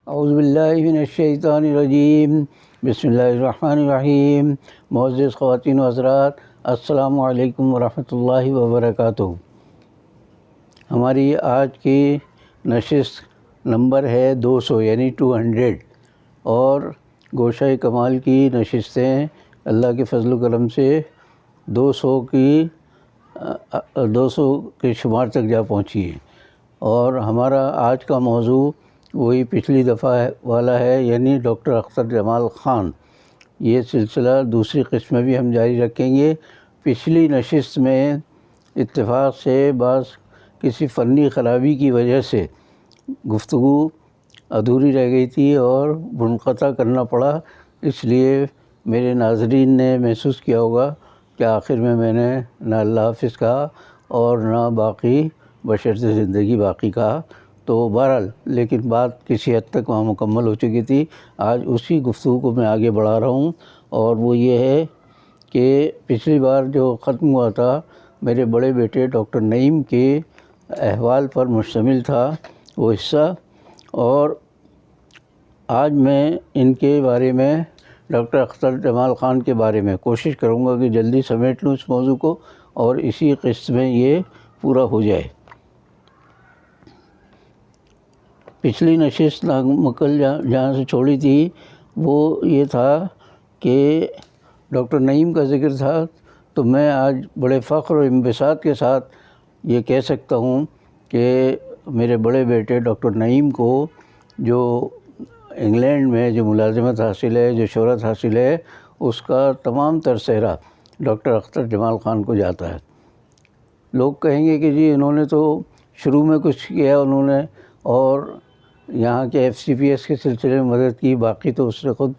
اعوذ باللہ من الشیطان الرجیم، بسم اللہ الرحمن الرحیم۔ معزز خواتین و حضرات، السلام علیکم ورحمۃ اللہ وبرکاتہ۔ ہماری آج کی نشست نمبر ہے 200 یعنی 200، اور گوشہ کمال کی نشستیں اللہ کے فضل و کرم سے 200 کے شمار تک جا پہنچی ہے۔ اور ہمارا آج کا موضوع وہی پچھلی دفعہ والا ہے، یعنی ڈاکٹر اختر جمال خان۔ یہ سلسلہ دوسری قسم میں بھی ہم جاری رکھیں گے۔ پچھلی نشست میں اتفاق سے بعض کسی فنی خرابی کی وجہ سے گفتگو ادھوری رہ گئی تھی اور منقطع کرنا پڑا، اس لیے میرے ناظرین نے محسوس کیا ہوگا کہ آخر میں نے نہ اللہ حافظ کہا اور نہ باقی بشرط زندگی باقی کہا۔ تو بہرحال لیکن بات کسی حد تک وہاں مکمل ہو چکی تھی۔ آج اسی گفتگو کو میں آگے بڑھا رہا ہوں، اور وہ یہ ہے کہ پچھلی بار جو ختم ہوا تھا میرے بڑے بیٹے ڈاکٹر نعیم کے احوال پر مشتمل تھا وہ حصہ، اور آج میں ان کے بارے میں ڈاکٹر اختر جمال خان کے بارے میں کوشش کروں گا کہ جلدی سمیٹ لوں اس موضوع کو اور اسی قسط میں یہ پورا ہو جائے۔ پچھلی نشست ناگمکمل جہاں سے چھوڑی تھی وہ یہ تھا کہ ڈاکٹر نعیم کا ذکر تھا، تو میں آج بڑے فخر و انبساط کے ساتھ یہ کہہ سکتا ہوں کہ میرے بڑے بیٹے ڈاکٹر نعیم کو جو انگلینڈ میں جو ملازمت حاصل ہے، جو شہرت حاصل ہے، اس کا تمام تر سہرا ڈاکٹر اختر جمال خان کو جاتا ہے۔ لوگ کہیں گے کہ جی انہوں نے تو شروع میں کچھ کیا انہوں نے، اور یہاں کے FCPS کے سلسلے میں مدد کی، باقی تو اس نے خود۔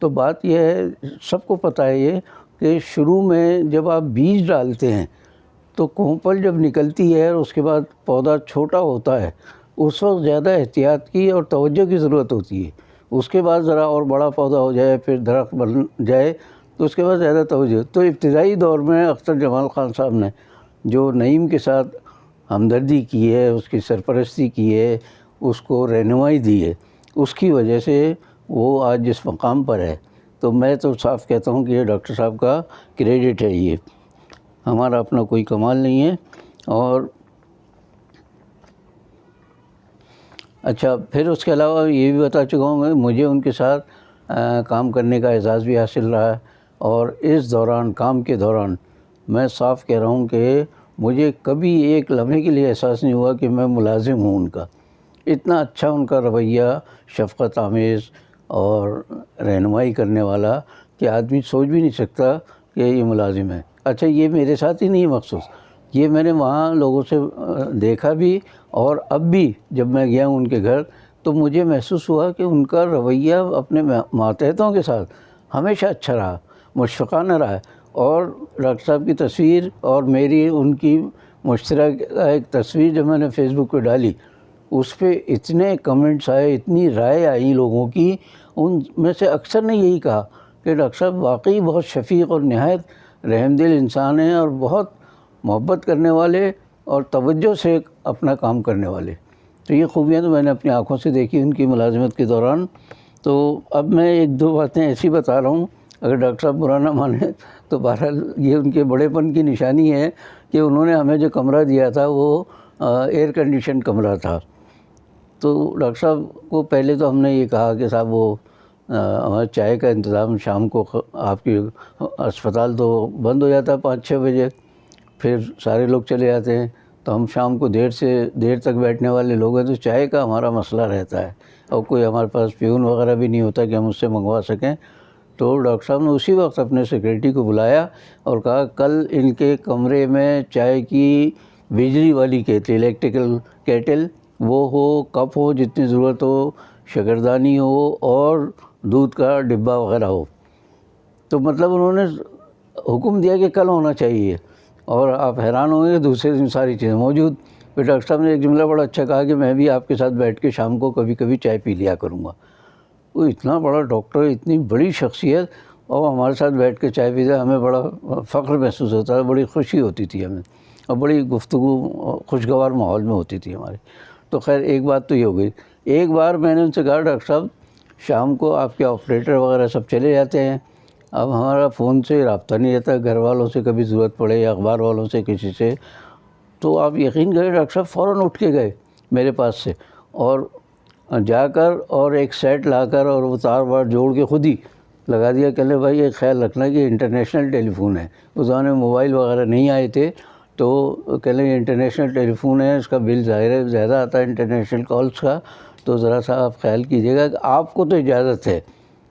تو بات یہ ہے، سب کو پتہ ہے یہ کہ شروع میں جب آپ بیج ڈالتے ہیں تو کونپل جب نکلتی ہے اور اس کے بعد پودا چھوٹا ہوتا ہے، اس وقت زیادہ احتیاط کی اور توجہ کی ضرورت ہوتی ہے۔ اس کے بعد ذرا اور بڑا پودا ہو جائے، پھر درخت بن جائے، تو اس کے بعد زیادہ توجہ۔ تو ابتدائی دور میں اختر جمال خان صاحب نے جو نعیم کے ساتھ ہمدردی کی ہے، اس کی سرپرستی کی ہے، اس کو رہنمائی دی ہے، اس کی وجہ سے وہ آج جس مقام پر ہے۔ تو میں تو صاف کہتا ہوں کہ یہ ڈاکٹر صاحب کا کریڈٹ ہے، یہ ہمارا اپنا کوئی کمال نہیں ہے۔ اور اچھا، پھر اس کے علاوہ یہ بھی بتا چکا ہوں کہ مجھے ان کے ساتھ کام کرنے کا اعزاز بھی حاصل رہا ہے، اور اس دوران کام کے دوران میں صاف کہہ رہا ہوں کہ مجھے کبھی ایک لمحے کے لیے احساس نہیں ہوا کہ میں ملازم ہوں ان کا۔ اتنا اچھا ان کا رویہ، شفقت آمیز اور رہنمائی کرنے والا کہ آدمی سوچ بھی نہیں سکتا کہ یہ ملازم ہے۔ اچھا، یہ میرے ساتھ ہی نہیں ہے مخصوص، یہ میں نے وہاں لوگوں سے دیکھا بھی، اور اب بھی جب میں گیا ہوں ان کے گھر تو مجھے محسوس ہوا کہ ان کا رویہ اپنے ماتحتوں کے ساتھ ہمیشہ اچھا رہا، مشفقانہ رہا۔ اور ڈاکٹر صاحب کی تصویر اور میری ان کی مشترکہ ایک تصویر جب میں نے فیس بک پہ ڈالی، اس پہ اتنے کمنٹس آئے، اتنی رائے آئی لوگوں کی۔ ان میں سے اکثر نے یہی کہا کہ ڈاکٹر صاحب واقعی بہت شفیق اور نہایت رحم دل انسان ہیں، اور بہت محبت کرنے والے اور توجہ سے اپنا کام کرنے والے۔ تو یہ خوبیاں تو میں نے اپنی آنکھوں سے دیکھی ان کی ملازمت کے دوران۔ تو اب میں ایک دو باتیں ایسی بتا رہا ہوں، اگر ڈاکٹر صاحب برا نہ مانیں تو بہرحال یہ ان کے بڑے پن کی نشانی ہے کہ انہوں نے ہمیں جو کمرہ دیا تھا وہ ایئر کنڈیشن کمرہ تھا۔ تو ڈاکٹر صاحب کو پہلے تو ہم نے یہ کہا کہ صاحب وہ ہمارے چائے کا انتظام شام کو، آپ کی اسپتال تو بند ہو جاتا ہے 5-6 بجے، پھر سارے لوگ چلے جاتے ہیں، تو ہم شام کو دیر تک بیٹھنے والے لوگ ہیں، تو چائے کا ہمارا مسئلہ رہتا ہے، اور کوئی ہمارے پاس پیون وغیرہ بھی نہیں ہوتا کہ ہم اس سے منگوا سکیں۔ تو ڈاکٹر صاحب نے اسی وقت اپنے سیکریٹری کو بلایا اور کہا کل ان کے کمرے میں چائے کی بجلی والی کیٹل، الیکٹریکل کیٹل وہ ہو، کپ ہو جتنی ضرورت ہو، شکردانی ہو، اور دودھ کا ڈبہ وغیرہ ہو۔ تو مطلب انہوں نے حکم دیا کہ کل ہونا چاہیے، اور آپ حیران ہوں گے دوسرے دن ساری چیزیں موجود۔ پھر ڈاکٹر صاحب نے ایک جملہ بڑا اچھا کہا کہ میں بھی آپ کے ساتھ بیٹھ کے شام کو کبھی کبھی چائے پی لیا کروں گا۔ وہ اتنا بڑا ڈاکٹر، اتنی بڑی شخصیت، اور ہمارے ساتھ بیٹھ کے چائے پیتا، ہمیں بڑا فخر محسوس ہوتا ہے، بڑی خوشی ہوتی تھی ہمیں، اور بڑی گفتگو خوشگوار ماحول میں ہوتی تھی ہمارے۔ تو خیر ایک بات تو یہ ہو گئی۔ ایک بار میں نے ان سے کہا ڈاکٹر صاحب شام کو آپ کے آپریٹر وغیرہ سب چلے جاتے ہیں، اب ہمارا فون سے رابطہ نہیں رہتا، گھر والوں سے کبھی ضرورت پڑے یا اخبار والوں سے کسی سے، تو آپ یقین کریں ڈاکٹر صاحب فوراً اٹھ کے گئے میرے پاس سے، اور جا کر اور ایک سیٹ لا کر اور وہ تار وار جوڑ کے خود ہی لگا دیا. کہ لیں بھائی یہ خیال رکھنا کہ انٹرنیشنل ٹیلی فون ہے. اس زمانے میں موبائل وغیرہ نہیں آئے تھے، تو کہ لیں انٹرنیشنل ٹیلی فون ہے، اس کا بل ظاہر ہے زیادہ آتا ہے انٹرنیشنل کالس کا، تو ذرا سا آپ خیال کیجیے گا کہ آپ کو تو اجازت ہے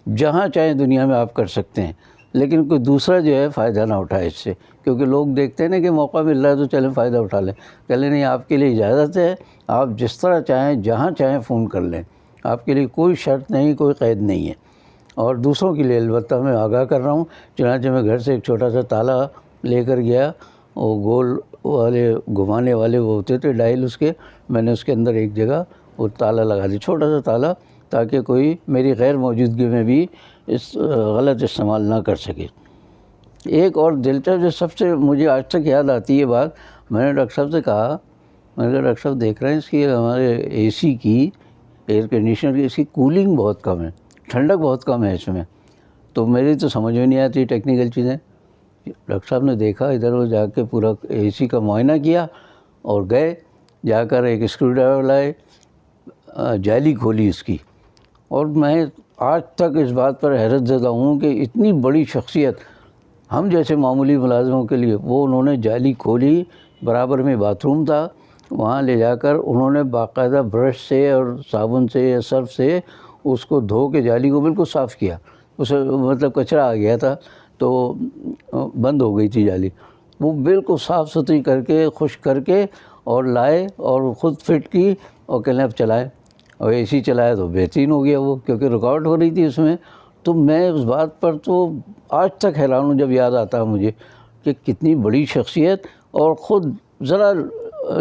جہاں چاہیں دنیا میں آپ کر سکتے ہیں، لیکن کوئی دوسرا جو ہے فائدہ نہ اٹھائے اس سے، کیونکہ لوگ دیکھتے ہیں نا کہ موقع مل رہا ہے تو چلیں فائدہ اٹھا لیں. کہ لیں نہیں، آپ کے لیے اجازت ہے، آپ جس طرح چاہیں جہاں چاہیں فون کر لیں، آپ کے لیے کوئی شرط نہیں، کوئی قید نہیں ہے. اور دوسروں کے لیے البتہ میں آگاہ کر رہا ہوں. چنانچہ میں گھر سے ایک چھوٹا سا تالا لے کر گیا، وہ گول والے گھمانے والے وہ ہوتے تھے ڈائل اس کے، میں نے اس کے اندر ایک جگہ وہ تالا لگا دی، چھوٹا سا تالا، تاکہ کوئی میری غیر موجودگی میں بھی اس غلط استعمال نہ کر سکے. ایک اور دلچسپ جو سب سے مجھے آج تک یاد آتی ہے بات، میں نے ڈاکٹر صاحب سے کہا، میں نے کہا ڈاکٹر صاحب دیکھ رہے ہیں اس کی ہمارے اے سی کی، ایئر کنڈیشنر کی، اس کی کولنگ بہت کم ہے، ٹھنڈک بہت کم ہے اس میں. تو میری تو سمجھ میں نہیں آتی ٹیکنیکل چیزیں. ڈاکٹر صاحب نے دیکھا ادھر، وہ جا کے پورا اے سی کا معائنہ کیا اور گئے، جا کر ایک اسکرو ڈرائیور لائے، جالی کھولی اس کی. اور میں آج تک اس بات پر حیرت زدہ ہوں کہ اتنی بڑی شخصیت ہم جیسے معمولی ملازموں کے لیے، وہ انہوں نے جالی کھولی، برابر میں باتھ روم تھا، وہاں لے جا کر انہوں نے باقاعدہ برش سے اور صابن سے یا سرف سے اس کو دھو کے جالی کو بالکل صاف کیا. اس مطلب کچرا آ گیا تھا تو بند ہو گئی تھی جالی، وہ بالکل صاف ستھری کر کے خشک کر کے اور لائے اور خود فٹ کی اور کہنے اب چلائے، اور اے سی چلایا تو بہترین ہو گیا وہ، کیونکہ رکاوٹ ہو رہی تھی اس میں. تو میں اس بات پر تو آج تک حیران ہوں جب یاد آتا ہے مجھے کہ کتنی بڑی شخصیت، اور خود ذرا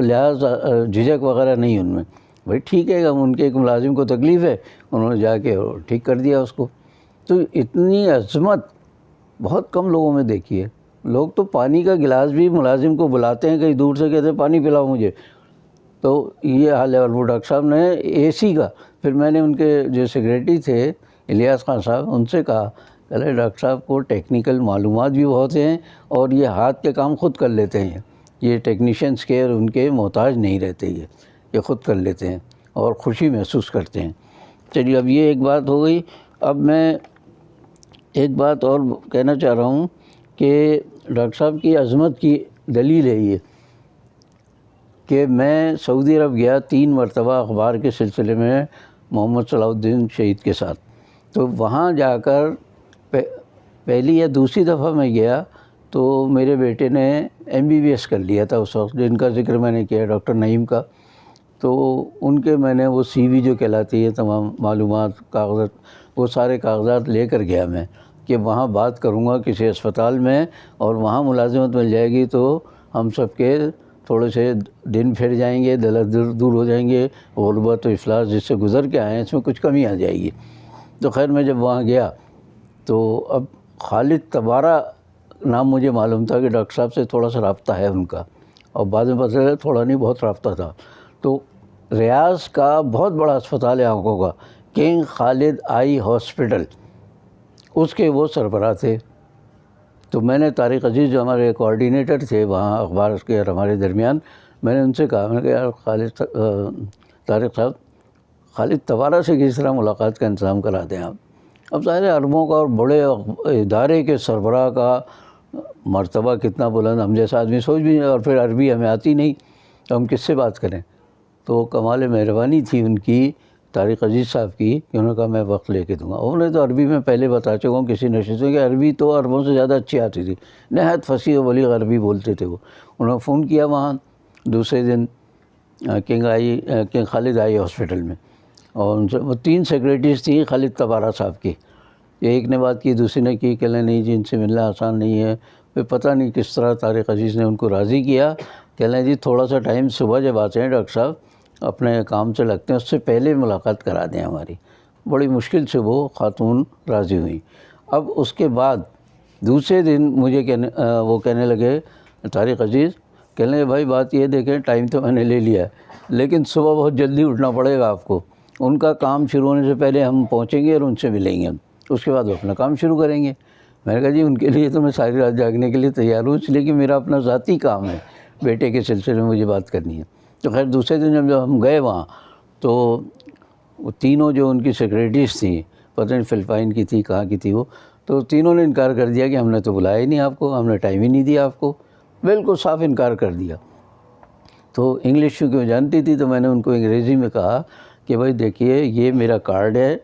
لحاظ جھجک وغیرہ نہیں ان میں. بھائی ٹھیک ہے، ان کے ایک ملازم کو تکلیف ہے، انہوں نے جا کے ٹھیک کر دیا اس کو. تو اتنی عظمت بہت کم لوگوں میں دیکھی ہے. لوگ تو پانی کا گلاس بھی ملازم کو بلاتے ہیں کہیں دور سے، کہتے ہیں پانی پلاؤ مجھے، تو یہ حال ہے. اور وہ ڈاکٹر صاحب نے اے سی کا، پھر میں نے ان کے جو سیکریٹری تھے الیاس خان صاحب، ان سے کہا کہ ڈاکٹر صاحب کو ٹیکنیکل معلومات بھی بہت ہیں اور یہ ہاتھ کے کام خود کر لیتے ہیں، یہ ٹیکنیشینس کے اور ان کے محتاج نہیں رہتے، یہ خود کر لیتے ہیں اور خوشی محسوس کرتے ہیں. چلیے اب یہ ایک بات ہو گئی. اب میں ایک بات اور کہنا چاہ رہا ہوں کہ ڈاکٹر صاحب کی عظمت کی دلیل ہے یہ کہ میں سعودی عرب گیا 3 مرتبہ اخبار کے سلسلے میں محمد صلاح الدین شہید کے ساتھ. تو وہاں جا کر پہلی یا دوسری دفعہ میں گیا تو میرے بیٹے نے MBBS کر لیا تھا اس وقت، جن کا ذکر میں نے کیا ڈاکٹر نعیم کا. تو ان کے میں نے وہ CV جو کہلاتی ہے، تمام معلومات، کاغذات، وہ سارے کاغذات لے کر گیا میں کہ وہاں بات کروں گا کسی اسپتال میں اور وہاں ملازمت مل جائے گی تو ہم سب کے تھوڑے سے دن پھر جائیں گے، دلت دور ہو جائیں گے، غربت و افلاس جس سے گزر کے آئے ہیں اس میں کچھ کمی آ جائے گی. تو خیر میں جب وہاں گیا تو اب خالد تبارہ نام مجھے معلوم تھا کہ ڈاکٹر صاحب سے تھوڑا سا رابطہ ہے ان کا، اور بعد میں پتہ چلا تھوڑا نہیں بہت رابطہ تھا. تو ریاض کا بہت بڑا اسپتال ہے آنکھوں کا، کنگ خالد آئی ہاسپٹل، اس کے وہ سربراہ تھے. تو میں نے طارق عزیز جو ہمارے کوآرڈینیٹر تھے وہاں اخبار کے اور ہمارے درمیان، میں نے ان سے کہا، میں نے کہا یار طارق صاحب خالد تبارہ سے کس طرح ملاقات کا انتظام کرا دیں آپ. اب ظاہر عربوں کا اور بڑے ادارے کے سربراہ کا مرتبہ کتنا بلند، ہم جیسا آدمی سوچ بھی نہیں، اور پھر عربی ہمیں آتی نہیں تو ہم کس سے بات کریں. تو کمال مہربانی تھی ان کی، طارق عزیز صاحب کی، کہ انہوں نے کہا میں وقت لے کے دوں گا. انہوں نے تو عربی میں پہلے بتا چکا ہوں کسی نشست میں کہ عربی تو عربوں سے زیادہ اچھی آتی تھی، نہایت فصیح و بلیغ عربی بولتے تھے وہ. انہوں نے فون کیا وہاں دوسرے دن کنگ خالد آئی ہاسپٹل میں، اور ان سے وہ 3 سیکریٹریز تھیں خالد تبارہ صاحب کی. ایک نے بات کی، دوسری نے کی، کہ نہیں جی ان سے ملنا آسان نہیں ہے. پھر پتہ نہیں کس طرح طارق عزیز نے ان کو راضی کیا کہ جی تھوڑا سا ٹائم صبح جب آتے ہیں ڈاکٹر صاحب اپنے کام سے لگتے ہیں اس سے پہلے ملاقات کرا دیں ہماری. بڑی مشکل سے وہ خاتون راضی ہوئیں. اب اس کے بعد دوسرے دن مجھے وہ کہنے لگے طارق عزیز، کہنے لگے بھائی بات یہ دیکھیں ٹائم تو میں نے لے لیا ہے لیکن صبح بہت جلدی اٹھنا پڑے گا آپ کو، ان کا کام شروع ہونے سے پہلے ہم پہنچیں گے اور ان سے ملیں گے، اس کے بعد وہ اپنا کام شروع کریں گے۔ میں نے کہا جی ان کے لیے تو میں ساری رات جاگنے کے لیے تیار ہوں، اس لیے کہ میرا اپنا ذاتی کام ہے، بیٹے کے سلسلے میں مجھے بات کرنی ہے۔ تو خیر دوسرے دن جب ہم گئے وہاں تو وہ تینوں جو ان کی سیکریٹریز تھیں، پتہ نہیں فلپائن کی تھی کہاں کی تھی وہ، تو تینوں نے انکار کر دیا کہ ہم نے تو بلایا ہی نہیں آپ کو، ہم نے ٹائم ہی نہیں دیا آپ کو، بالکل صاف انکار کر دیا۔ تو انگلش چونکہ وہ جانتی تھی تو میں نے ان کو انگریزی میں کہا کہ بھائی دیکھیے یہ میرا کارڈ ہے،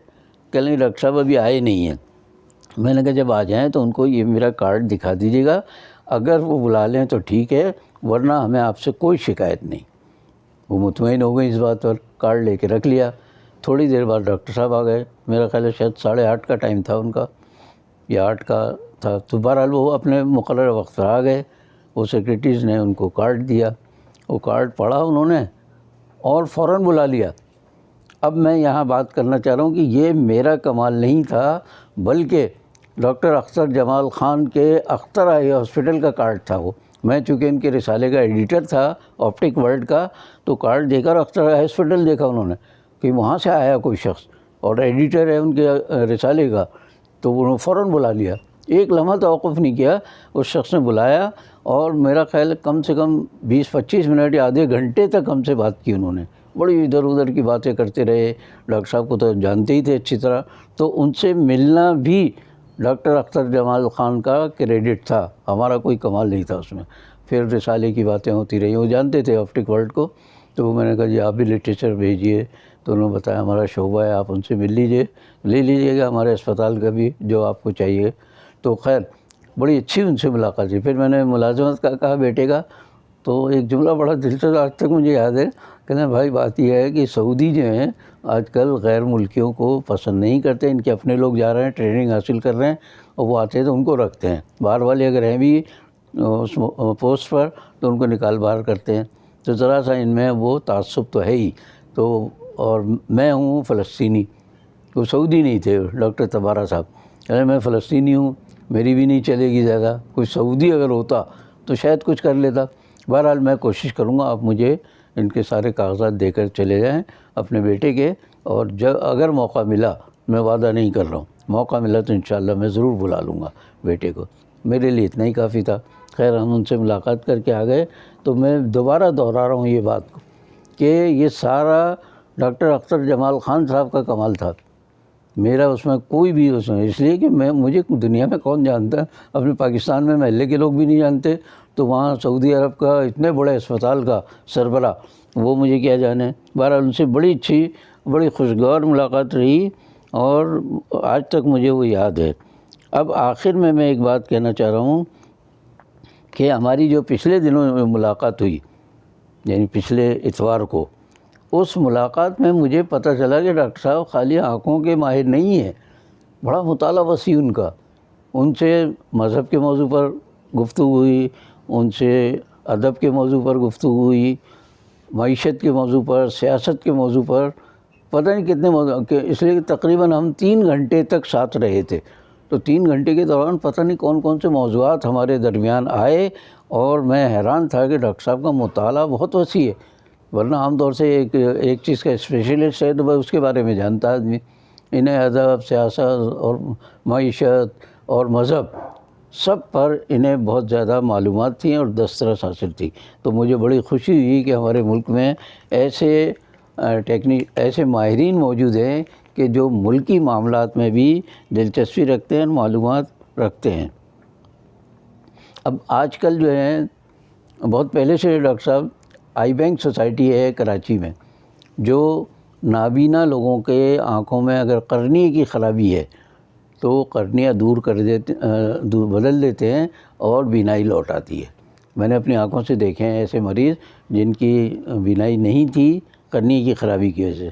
کہہ لیں ڈاکٹر صاحب ابھی آئے نہیں ہیں۔ میں نے کہا جب آ جائیں تو ان کو یہ میرا کارڈ دکھا دیجیے گا، اگر وہ بلا لیں تو ٹھیک ہے، ورنہ ہمیں آپ سے کوئی شکایت نہیں۔ وہ مطمئن ہو گئی اس بات پر، کارڈ لے کے رکھ لیا۔ تھوڑی دیر بعد ڈاکٹر صاحب آ گئے، میرا خیال ہے شاید 8:30 کا ٹائم تھا ان کا یا 8 کا تھا، تو بہرحال وہ اپنے مقررہ وقت پر آ گئے۔ وہ سیکریٹریز نے ان کو کارڈ دیا، وہ کارڈ پڑھا انہوں نے اور فوراً بلا لیا۔ اب میں یہاں بات کرنا چاہ رہا ہوں کہ یہ میرا کمال نہیں تھا، بلکہ ڈاکٹر اختر جمال خان کے اختر آئی ہاسپٹل کا کارڈ تھا وہ۔ میں چونکہ ان کے رسالے کا ایڈیٹر تھا آپٹک ورلڈ کا، تو کارڈ دے کر اختر آئی ہاسپٹل دیکھا انہوں نے کہ وہاں سے آیا کوئی شخص اور ایڈیٹر ہے ان کے رسالے کا، تو انہوں نے فوراً بلا لیا، ایک لمحہ توقف نہیں کیا، اس شخص نے بلایا اور میرا خیال ہے کم سے کم 20-25 منٹ یا آدھے گھنٹے تک ہم سے بات کی انہوں نے، بڑی ادھر ادھر کی باتیں کرتے رہے۔ ڈاکٹر صاحب کو تو جانتے ہی تھے اچھی طرح، تو ان سے ملنا بھی ڈاکٹر اختر جمال خان کا کریڈٹ تھا، ہمارا کوئی کمال نہیں تھا اس میں۔ پھر رسالے کی باتیں ہوتی رہی، وہ جانتے تھے آپٹک ورلڈ کو، تو میں نے کہا جی آپ بھی لٹریچر بھیجیے، تو انہوں نے بتایا ہمارا شعبہ ہے، آپ ان سے مل لیجئے، لے لیجئے گا ہمارے اسپتال کا بھی جو آپ کو چاہیے۔ تو خیر بڑی اچھی ان سے ملاقات ہوئی۔ پھر میں نے ملازمت کا کہا بیٹے کا، تو ایک جملہ بڑا دلچسپ آج تک مجھے یاد ہے، کہتے ہیں بھائی بات یہ ہے کہ سعودی جو ہیں آج کل غیر ملکیوں کو پسند نہیں کرتے، ان کے اپنے لوگ جا رہے ہیں ٹریننگ حاصل کر رہے ہیں اور وہ آتے ہیں تو ان کو رکھتے ہیں، باہر والے اگر ہیں بھی اس پوسٹ پر تو ان کو نکال باہر کرتے ہیں۔ تو ذرا سا ان میں وہ تعصب تو ہے ہی۔ تو اور میں ہوں فلسطینی، وہ سعودی نہیں تھے ڈاکٹر تبارہ صاحب، کہتے میں فلسطینی ہوں، میری بھی نہیں چلے گی زیادہ، کوئی سعودی اگر ہوتا تو شاید کچھ کر لیتا۔ بہرحال میں کوشش کروں گا آپ مجھے ان کے سارے کاغذات دے کر چلے جائیں اپنے بیٹے کے، اور جب اگر موقع ملا، میں وعدہ نہیں کر رہا ہوں، موقع ملا تو انشاءاللہ میں ضرور بلا لوں گا بیٹے کو۔ میرے لیے اتنا ہی کافی تھا۔ خیر ہم ان سے ملاقات کر کے آ گئے، تو میں دوبارہ دہرا رہا ہوں یہ بات کو کہ یہ سارا ڈاکٹر اختر جمال خان صاحب کا کمال تھا، میرا اس میں کوئی بھی اس میں، اس لیے کہ مجھے دنیا میں کون جانتا ہے، اپنے پاکستان میں محلے کے لوگ بھی نہیں جانتے، تو وہاں سعودی عرب کا اتنے بڑے اسپتال کا سربراہ وہ مجھے کیا جانے۔ بہرحال ان سے بڑی اچھی بڑی خوشگوار ملاقات رہی اور آج تک مجھے وہ یاد ہے۔ اب آخر میں ایک بات کہنا چاہ رہا ہوں کہ ہماری جو پچھلے دنوں میں ملاقات ہوئی، یعنی پچھلے اتوار کو، اس ملاقات میں مجھے پتہ چلا کہ ڈاکٹر صاحب خالی آنکھوں کے ماہر نہیں ہیں، بڑا مطالعہ وسیع ان کا۔ ان سے مذہب کے موضوع پر گفتگو ہوئی، ان سے ادب کے موضوع پر گفتگو ہوئی، معیشت کے موضوع پر، سیاست کے موضوع پر، پتہ نہیں کتنے موضوع، اس لیے کہ تقریباً ہم 3 گھنٹے تک ساتھ رہے تھے۔ تو 3 گھنٹے کے دوران پتہ نہیں کون کون سے موضوعات ہمارے درمیان آئے، اور میں حیران تھا کہ ڈاکٹر صاحب کا مطالعہ بہت وسیع ہے، ورنہ عام طور سے ایک چیز کا اسپیشلسٹ ہے تو بس اس کے بارے میں جانتا آدمی۔ انہیں ادب، سیاست اور معیشت اور مذہب سب پر انہیں بہت زیادہ معلومات تھیں اور دسترس حاصل تھی۔ تو مجھے بڑی خوشی ہوئی کہ ہمارے ملک میں ایسے ماہرین موجود ہیں کہ جو ملکی معاملات میں بھی دلچسپی رکھتے ہیں، معلومات رکھتے ہیں۔ اب آج کل جو ہے بہت پہلے سے ڈاکٹر صاحب آئی بینک سوسائٹی ہے کراچی میں، جو نابینا لوگوں کے آنکھوں میں اگر قرنیے کی خرابی ہے تو قرنیہ دور بدل دیتے ہیں اور بینائی لوٹ آتی ہے۔ میں نے اپنی آنکھوں سے دیکھے ہیں ایسے مریض جن کی بینائی نہیں تھی قرنیے کی خرابی کی وجہ سے،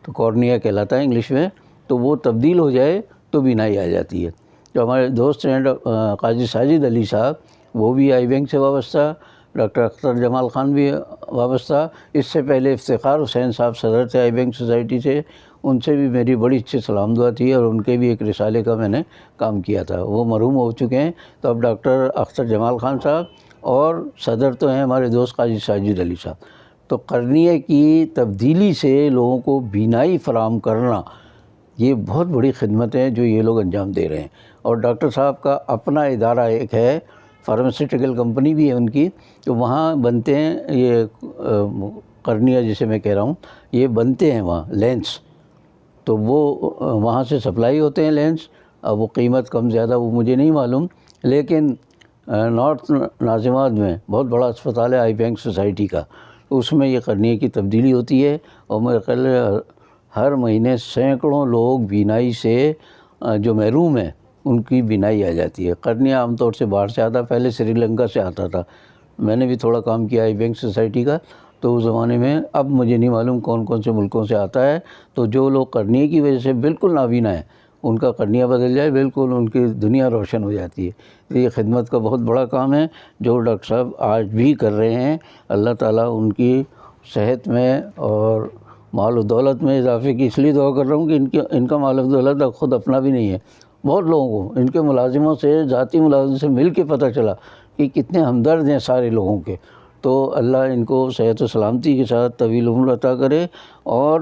تو کارنیا کہلاتا ہے انگلش میں، تو وہ تبدیل ہو جائے تو بینائی آ جاتی ہے۔ جو ہمارے دوست ہیں قاضی ساجد علی صاحب، وہ بھی آئی بینک سے وابستہ، ڈاکٹر اختر جمال خان بھی وابستہ، اس سے پہلے افتخار حسین صاحب صدر تھے آئی بینک سوسائٹی سے، ان سے بھی میری بڑی اچھی سلام دعا تھی، اور ان کے بھی ایک رسالے کا میں نے کام کیا تھا، وہ مرحوم ہو چکے ہیں۔ تو اب ڈاکٹر اختر جمال خان صاحب اور صدر تو ہیں ہمارے دوست قاضی ساجد علی صاحب۔ تو قرنیہ کی تبدیلی سے لوگوں کو بینائی فراہم کرنا یہ بہت بڑی خدمت ہے جو یہ لوگ انجام دے رہے ہیں. اور ڈاکٹر صاحب کا اپنا ادارہ ایک ہے، فارماسیوٹیکل کمپنی بھی ہے ان کی، تو وہاں بنتے ہیں یہ قرنیہ جسے میں کہہ رہا ہوں، یہ بنتے ہیں وہاں لینس. تو وہ وہاں سے سپلائی ہوتے ہیں لینس. اب وہ قیمت کم زیادہ وہ مجھے نہیں معلوم، لیکن نارتھ ناظم آباد میں بہت بڑا اسپتال ہے آئی بینک سوسائٹی کا، اس میں یہ قرنیہ کی تبدیلی ہوتی ہے. اور میرے خیال ہے ہر مہینے سینکڑوں لوگ بینائی سے جو محروم ہیں ان کی بینائی آ جاتی ہے. قرنیہ عام طور سے باہر سے آتا، پہلے سری لنکا سے آتا تھا. میں نے بھی تھوڑا کام کیا آئی بینک سوسائٹی کا، تو اس زمانے میں، اب مجھے نہیں معلوم کون کون سے ملکوں سے آتا ہے. تو جو لوگ قرنیہ کی وجہ سے بالکل نابینا ہیں ان کا قرنیہ بدل جائے، بالکل ان کی دنیا روشن ہو جاتی ہے. یہ خدمت کا بہت بڑا کام ہے جو ڈاکٹر صاحب آج بھی کر رہے ہیں. اللہ تعالیٰ ان کی صحت میں اور مال و دولت میں اضافے کی اس لیے دعا کر رہا ہوں کہ ان کا مال و دولت خود اپنا بھی نہیں ہے. بہت لوگوں کو ان کے ملازموں سے، ذاتی ملازموں سے مل کے پتہ چلا کہ کتنے ہمدرد ہیں سارے لوگوں کے. تو اللہ ان کو صحت و سلامتی کے ساتھ طویل عمر عطا کرے. اور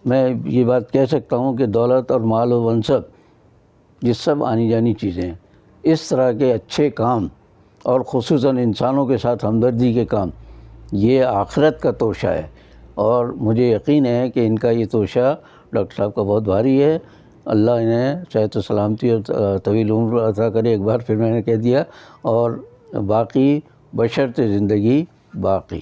میں یہ بات کہہ سکتا ہوں کہ دولت اور مال و منصب یہ سب آنی جانی چیزیں ہیں. اس طرح کے اچھے کام اور خصوصاً انسانوں کے ساتھ ہمدردی کے کام یہ آخرت کا توشہ ہے. اور مجھے یقین ہے کہ ان کا یہ توشہ ڈاکٹر صاحب کا بہت بھاری ہے. اللہ انہیں صحت و سلامتی اور طویل عمر عطا کرے. ایک بار پھر میں نے کہہ دیا، اور باقی بشرط زندگی باقی.